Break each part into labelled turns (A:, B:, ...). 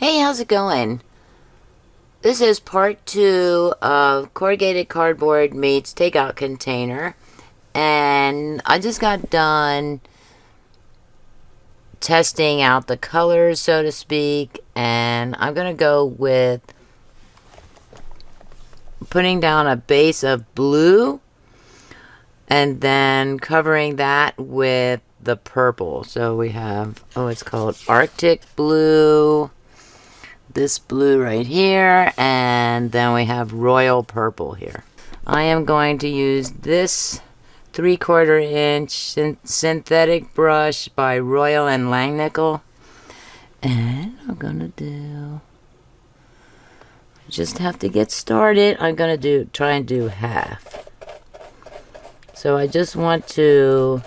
A: Hey, how's it going? This is part 2 of Corrugated Cardboard meets Takeout Container. And I just got done testing out the colors, so to speak. And I'm going to go with putting down a base of blue and then covering that with the purple. So we have, it's called Arctic Blue. This blue right here, and then we have royal purple here. I am going to use this 3/4 inch synthetic brush by Royal and Langnickel, and I'm gonna just have to get started. I'm gonna try and do half. So I just want to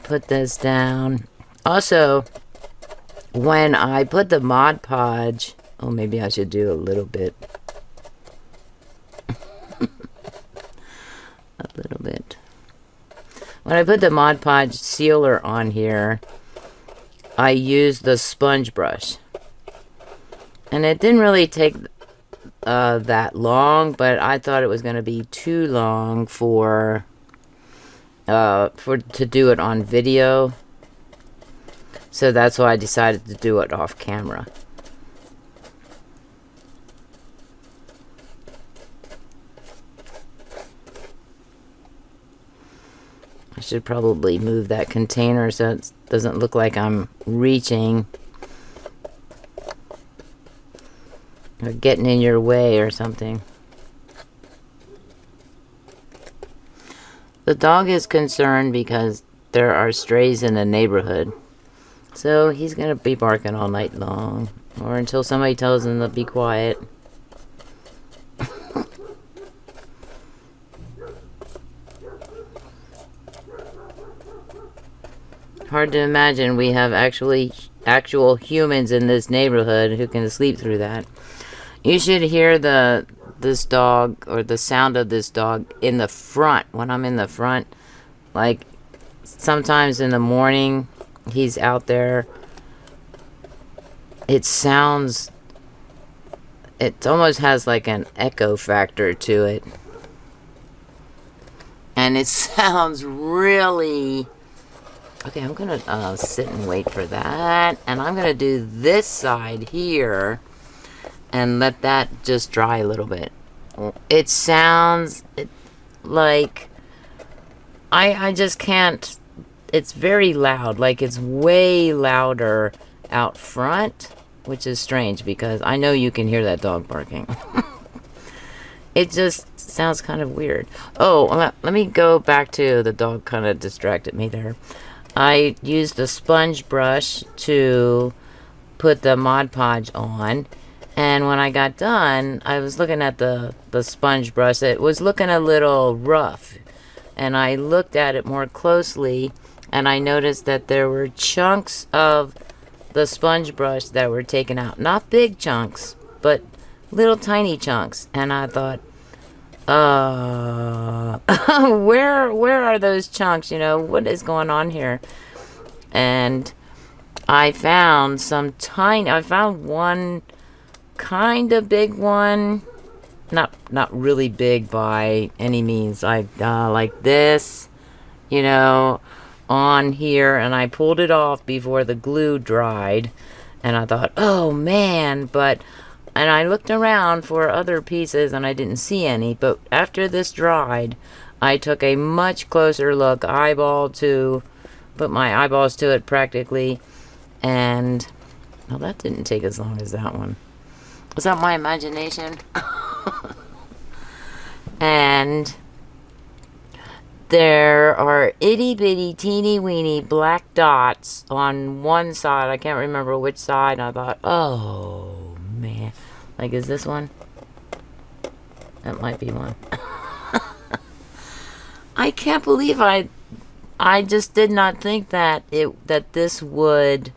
A: put this down. Also, when I put the Mod Podge, maybe I should do a little bit. A little bit. When I put the Mod Podge sealer on here, I used the sponge brush. And it didn't really take that long, but I thought it was going to be too long to do it on video. So that's why I decided to do it off camera. I should probably move that container so it doesn't look like I'm reaching or getting in your way or something. The dog is concerned because there are strays in the neighborhood. So he's going to be barking all night long, or until somebody tells him to be quiet. Hard to imagine we have actual humans in this neighborhood who can sleep through that. You should hear this dog, or the sound of this dog in the front. When I'm in the front, like sometimes in the morning, he's out there. It almost has like an echo factor to it. And it sounds really... Okay, I'm gonna sit and wait for that. And I'm gonna do this side here and let that just dry a little bit. It sounds like... I just can't... It's very loud, like it's way louder out front, which is strange because I know you can hear that dog barking. It just sounds kind of weird. Oh, let me go back to the dog. Kind of distracted me there. I used the sponge brush to put the Mod Podge on, and when I got done, I was looking at the sponge brush. It was looking a little rough, and I looked at it more closely, and I noticed that there were chunks of the sponge brush that were taken out. Not big chunks, but little tiny chunks. And I thought, where are those chunks? You know, what is going on here? And I found I found one kind of big one. Not really big by any means. Like this, you know, on here, and I pulled it off before the glue dried, and I thought, oh man, and I looked around for other pieces and I didn't see any, but after this dried, I took a much closer look, put my eyeballs to it practically, and well, that didn't take as long as that one. Was that my imagination? And there are itty-bitty, teeny-weeny black dots on one side. I can't remember which side. And I thought, oh, man. Like, is this one? That might be one. I can't believe I just did not think that this would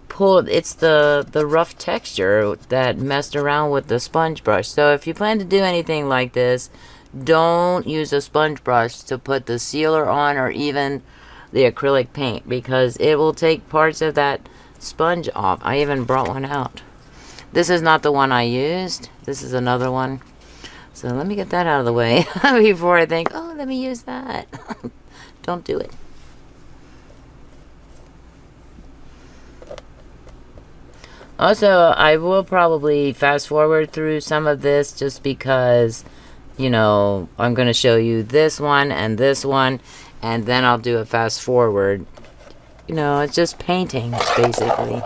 A: pull. It's the rough texture that messed around with the sponge brush. So if you plan to do anything like this, don't use a sponge brush to put the sealer on, or even the acrylic paint, because it will take parts of that sponge off. I even brought one out. This is not the one I used. This is another one. So let me get that out of the way before I think, oh, let me use that. Don't do it. Also, I will probably fast forward through some of this just because, you know, I'm going to show you this one, and then I'll do a fast forward. You know, it's just painting, basically.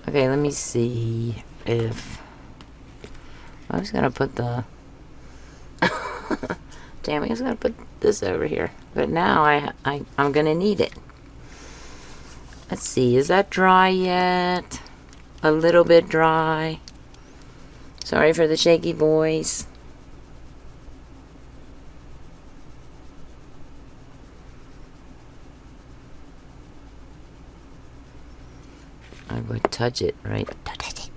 A: Okay, let me see if... I was going to put the... Damn, I was going to put this over here. But now I'm going to need it. Let's see, is that dry yet? A little bit dry. Sorry for the shaky voice. I would touch it, right? Don't touch it.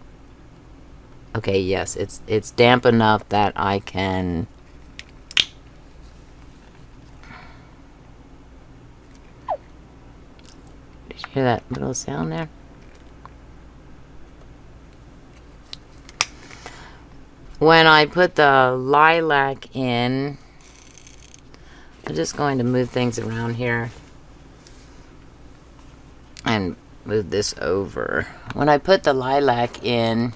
A: Okay, yes, it's damp enough that I can... Did you hear that little sound there? When I put the lilac in, I'm just going to move things around here and move this over. When I put the lilac in,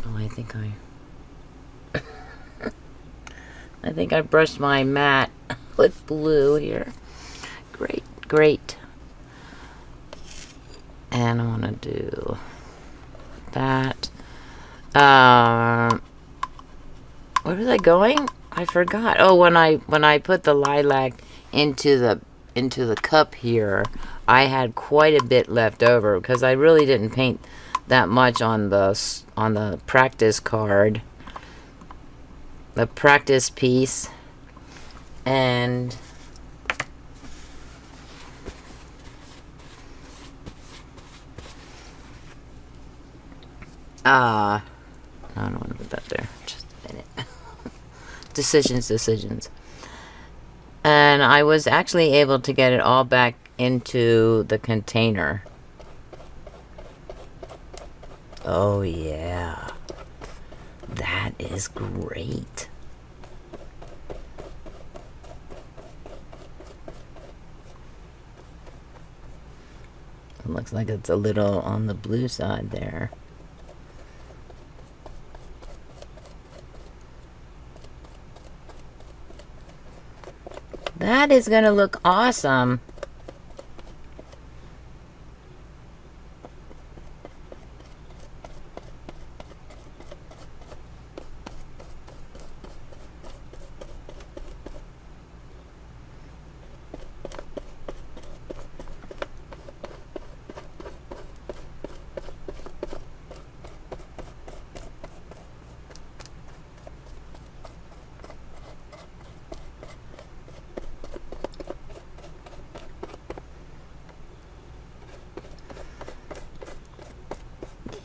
A: oh, I think I brushed my matte with blue here. Great, great. And I want to do that. Where was I going? I forgot. Oh, when I put the lilac into the cup here, I had quite a bit left over because I really didn't paint that much on the practice card, the practice piece, and I don't want to put that there. Just a minute. Decisions. And I was actually able to get it all back into the container. Oh, yeah. That is great. It looks like it's a little on the blue side there. That is going to look awesome.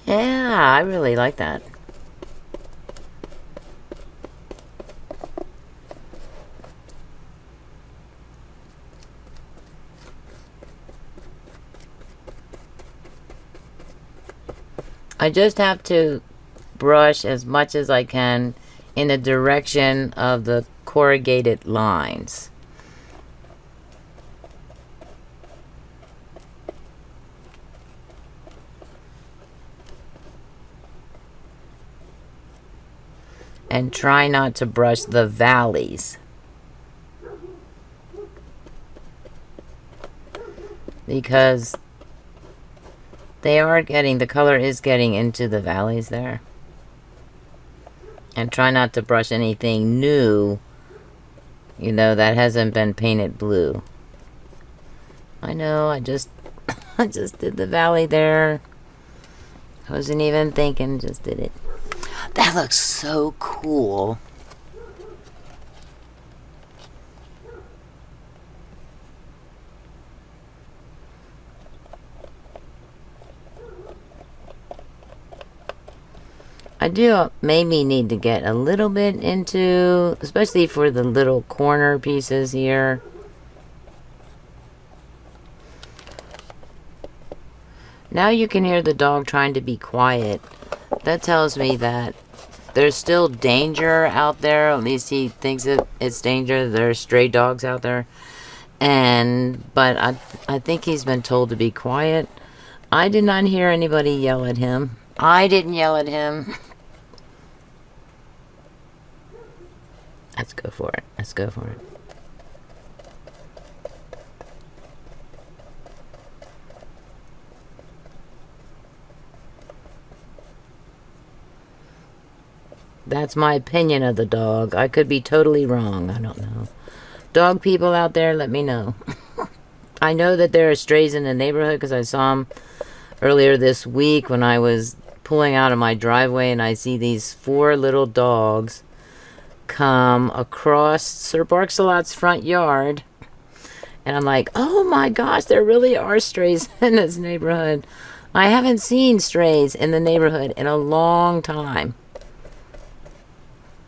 A: Yeah, I really like that. I just have to brush as much as I can in the direction of the corrugated lines. And try not to brush the valleys, because the color is getting into the valleys there. And try not to brush anything new, you know, that hasn't been painted blue. I know, I just did the valley there. I wasn't even thinking, just did it. That looks so cool. I do maybe need to get a little bit into, especially for the little corner pieces here. Now you can hear the dog trying to be quiet. That tells me that there's still danger out there. At least he thinks it's danger. There are stray dogs out there. But I think he's been told to be quiet. I did not hear anybody yell at him. I didn't yell at him. Let's go for it. Let's go for it. That's my opinion of the dog. I could be totally wrong. I don't know. Dog people out there, let me know. I know that there are strays in the neighborhood because I saw them earlier this week when I was pulling out of my driveway, and I see these 4 little dogs come across Sir Barks-a-Lot's front yard. And I'm like, oh my gosh, there really are strays in this neighborhood. I haven't seen strays in the neighborhood in a long time.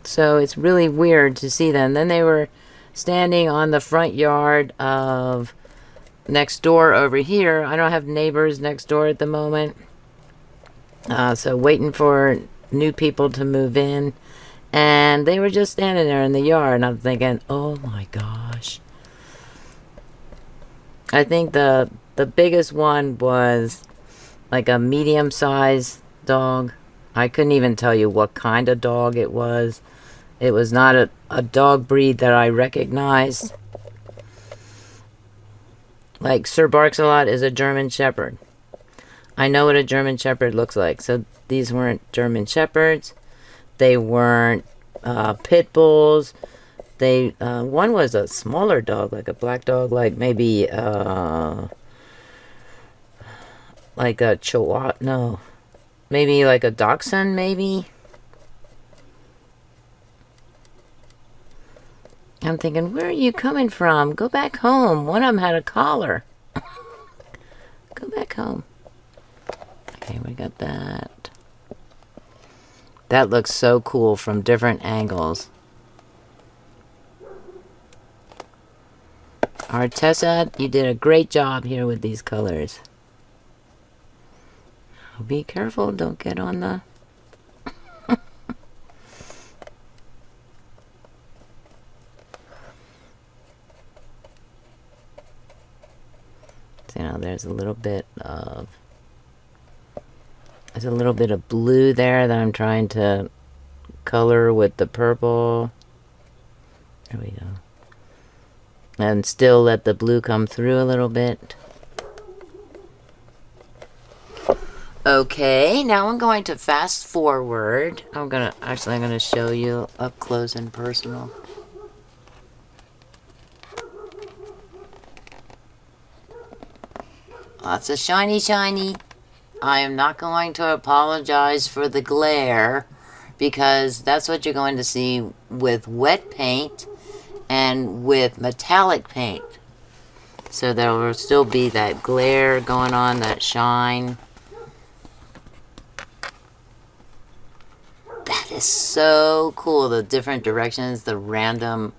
A: So it's really weird to see them. Then they were standing on the front yard of next door over here. I don't have neighbors next door at the moment. So waiting for new people to move in. And they were just standing there in the yard. And I'm thinking, oh my gosh. I think the biggest one was like a medium-sized dog. I couldn't even tell you what kind of dog it was. It was not a dog breed that I recognized. Like Sir Barks-a-Lot is a German Shepherd. I know what a German Shepherd looks like. So these weren't German Shepherds. They weren't pit bulls. One was a smaller dog, like a black dog, like maybe like a Chihuahua. No, maybe like a Dachshund, maybe. I'm thinking, where are you coming from? Go back home. One of them had a collar. Go back home. Okay, we got that. That looks so cool from different angles. Arteza, you did a great job here with these colors. Be careful, don't get on the... So now there's a little bit of blue there that I'm trying to color with the purple. There we go. And still let the blue come through a little bit. Okay, now I'm going to fast forward. I'm gonna show you up close and personal. Lots of shiny, shiny. I am not going to apologize for the glare because that's what you're going to see with wet paint and with metallic paint. So there will still be that glare going on, that shine. That is so cool. The different directions, the random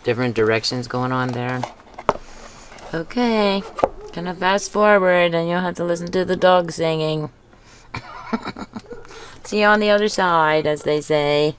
A: different directions going on there. Okay. Gonna fast forward and you'll have to listen to the dog singing. See you on the other side, as they say.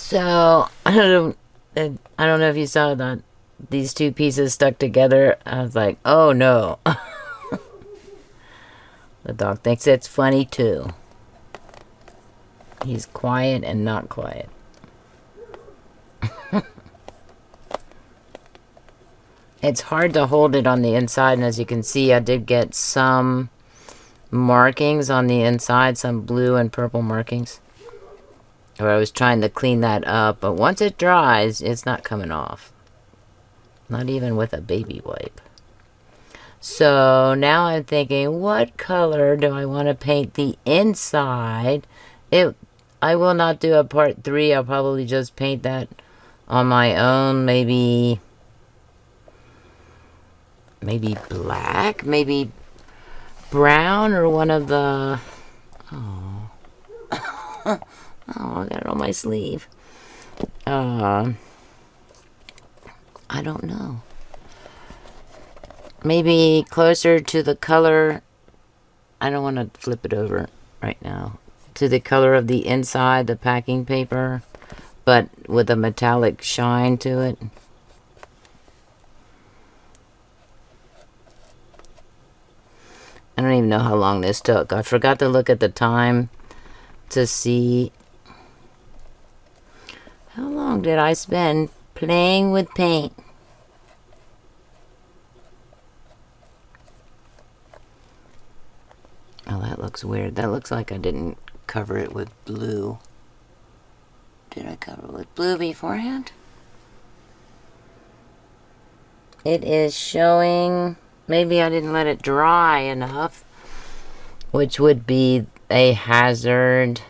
A: So I don't know if you saw that these two pieces stuck together. I was like, oh no. The dog thinks it's funny too. He's quiet and not quiet. It's hard to hold it on the inside, and as you can see, I did get some markings on the inside, some blue and purple markings. Or I was trying to clean that up, but once it dries, it's not coming off. Not even with a baby wipe. So now I'm thinking, what color do I want to paint the inside? I will not do a part 3. I'll probably just paint that on my own. Maybe black, maybe brown, or one of the... Oh. Oh, I got it on my sleeve. I don't know. Maybe closer to the color. I don't want to flip it over right now. To the color of the inside, the packing paper, but with a metallic shine to it. I don't even know how long this took. I forgot to look at the time to see how long did I spend playing with paint. Oh, that looks weird. That looks like I didn't cover it with blue. Did I cover it with blue beforehand? It is showing... Maybe I didn't let it dry enough, which would be a hazard.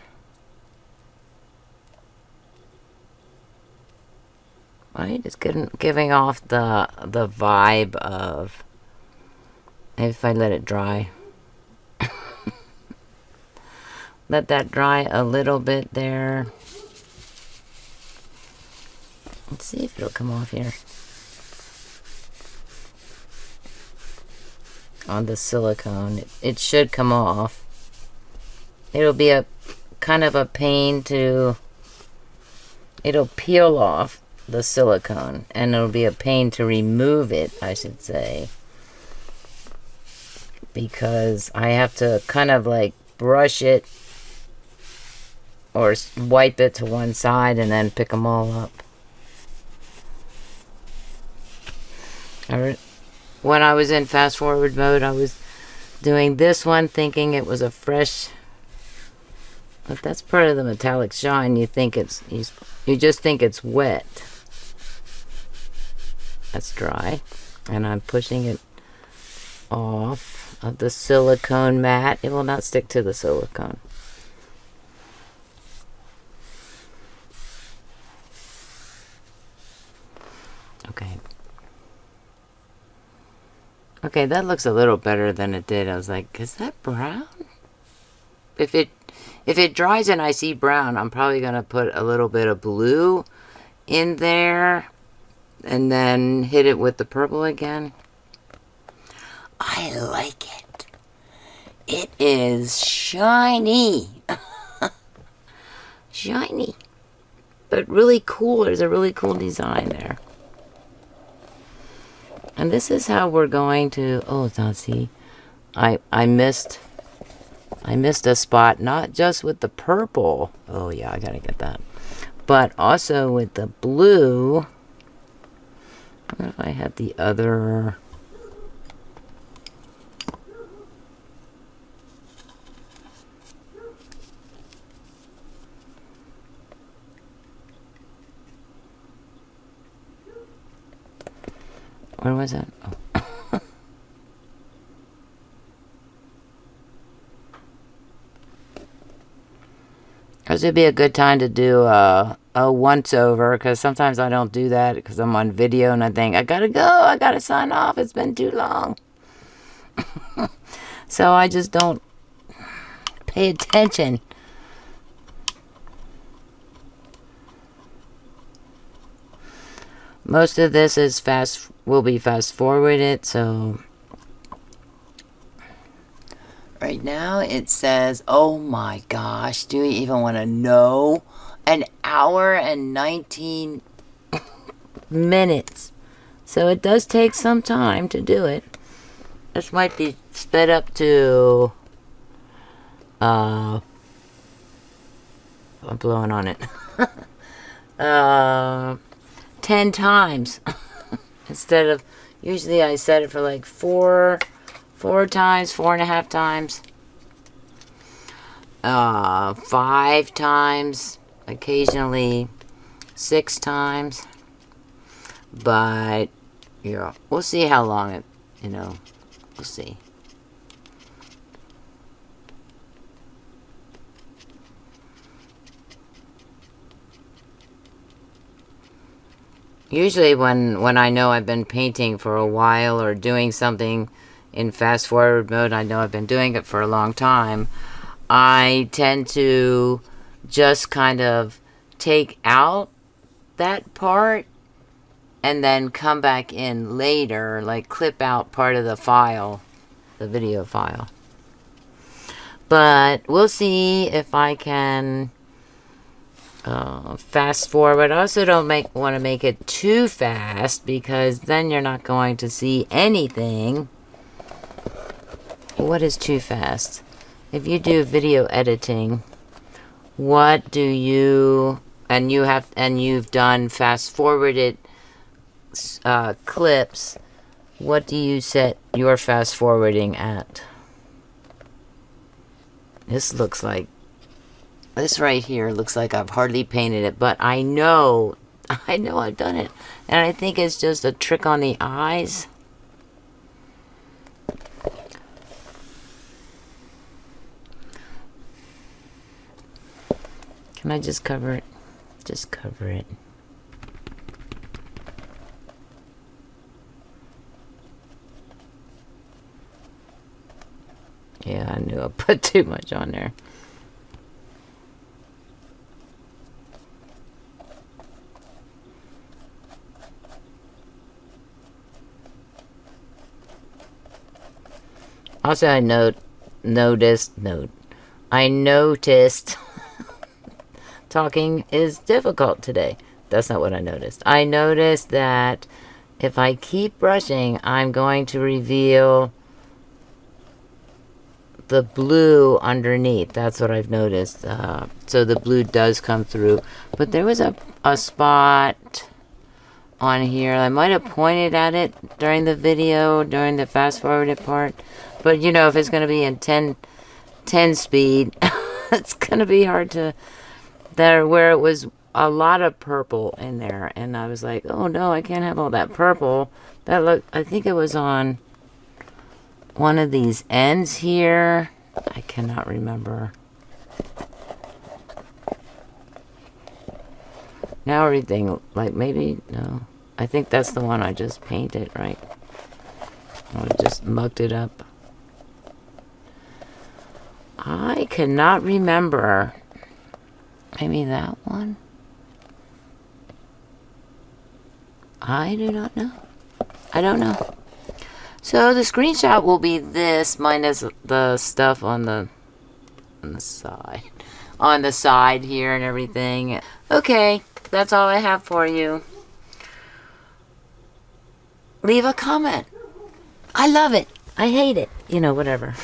A: Right? It's giving off the vibe of... If I let it dry. Let that dry a little bit there. Let's see if it'll come off here. On the silicone, it should come off. It'll be a kind of a pain to... It'll peel off the silicone, and it'll be a pain to remove it, I should say. Because I have to kind of like brush it or wipe it to one side and then pick them all up. When I was in fast forward mode, I was doing this one thinking it was a fresh... But that's part of the metallic shine. You think it's... You just think it's wet. That's dry. And I'm pushing it off of the silicone mat. It will not stick to the silicone. Okay. Okay, that looks a little better than it did. I was like, is that brown? If it dries and I see brown, I'm probably going to put a little bit of blue in there and then hit it with the purple again. I like it. It is shiny. Shiny. But really cool. There's a really cool design there. And this is how we're going to... Oh, it's not, see. I missed a spot, not just with the purple. Oh, yeah, I gotta get that. But also with the blue. I wonder if I have the other... Where was that? Oh. This would be a good time to do a once over, because sometimes I don't do that because I'm on video and I think, I gotta go, I gotta sign off, it's been too long. So I just don't pay attention. Most of this is will be fast forwarded, so right now it says, oh my gosh, do you even want to know? An hour and 19 minutes. So it does take some time to do it. This might be sped up to I'm blowing on it. 10 times instead of, usually I set it for like four times, 4.5 times, 5 times, occasionally 6 times. But yeah, we'll see how long it, we'll see. Usually when I know I've been painting for a while or doing something in fast forward mode, I know I've been doing it for a long time, I tend to just kind of take out that part and then come back in later, like clip out part of the file, the video file. But we'll see if I can fast forward. I also don't want to make it too fast, because then you're not going to see anything. What is too fast? If you do video editing, what do you, and you've done fast forwarded clips, what do you set your fast forwarding at? This right here looks like I've hardly painted it, but I know I've done it. And I think it's just a trick on the eyes. Can I just cover it? Just cover it. Yeah, I knew I put too much on there. Also, I noticed talking is difficult today. That's not what I noticed. I noticed that if I keep brushing, I'm going to reveal the blue underneath. That's what I've noticed. So the blue does come through. But there was a spot on here. I might have pointed at it during the video, during the fast forwarded part. But if it's going to be in 10 speed, it's going to be hard to, where it was a lot of purple in there. And I was like, oh no, I can't have all that purple. I think it was on one of these ends here. I cannot remember. Now everything, like maybe, no. I think that's the one I just painted, right? I just mucked it up. I cannot remember. Maybe that one? I do not know. I don't know. So the screenshot will be this minus the stuff on the side here and everything. Okay, that's all I have for you. Leave a comment. I love it. I hate it. Whatever.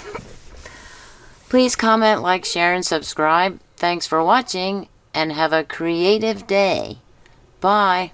A: Please comment, like, share, and subscribe. Thanks for watching, and have a creative day. Bye.